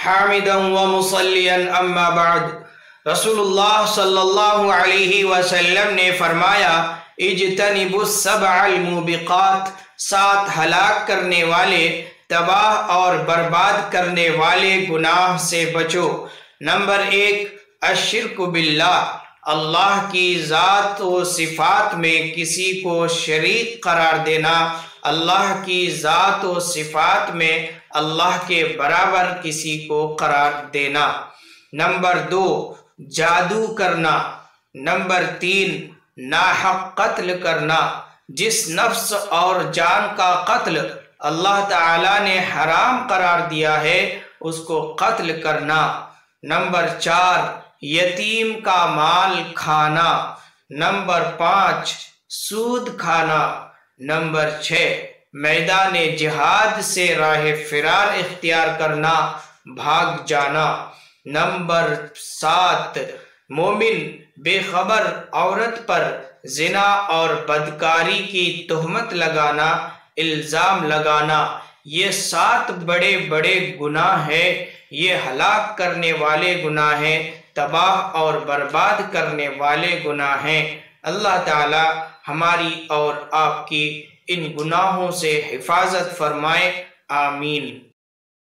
حامدا ومصلیا اما بعد۔ رسول اللہ صلی اللہ علیہ وسلم نے فرمایا، اجتنبوا السبع الموبقات، 7 ہلاک کرنے والے، تباہ اور برباد کرنے والے گناہ سے بچو۔ نمبر 1، الشرک باللہ، اللہ کی ذات و صفات میں کسی کو شریک قرار دینا، اللہ کی ذات و صفات میں اللہ کے برابر کسی کو قرار دینا۔ نمبر 2، جادو کرنا۔ نمبر 3، ناحق قتل کرنا، جس نفس اور جان کا قتل اللہ تعالیٰ نے حرام قرار دیا ہے اس کو قتل کرنا۔ نمبر 4، یتیم کا مال کھانا۔ نمبر 5، سود کھانا۔ نمبر 6، میدان جہاد سے راہ فرار اختیار کرنا، بھاگ جانا۔ نمبر 7، مومن بے خبر عورت پر زنا اور بدکاری کی تہمت لگانا، الزام لگانا۔ یہ 7 بڑے بڑے گناہ ہیں، یہ ہلاک کرنے والے گناہ ہیں، تباہ اور برباد کرنے والے گناہ ہیں۔ اللہ تعالی ہماری اور آپ کی ان گناہوں سے حفاظت فرمائے، آمین۔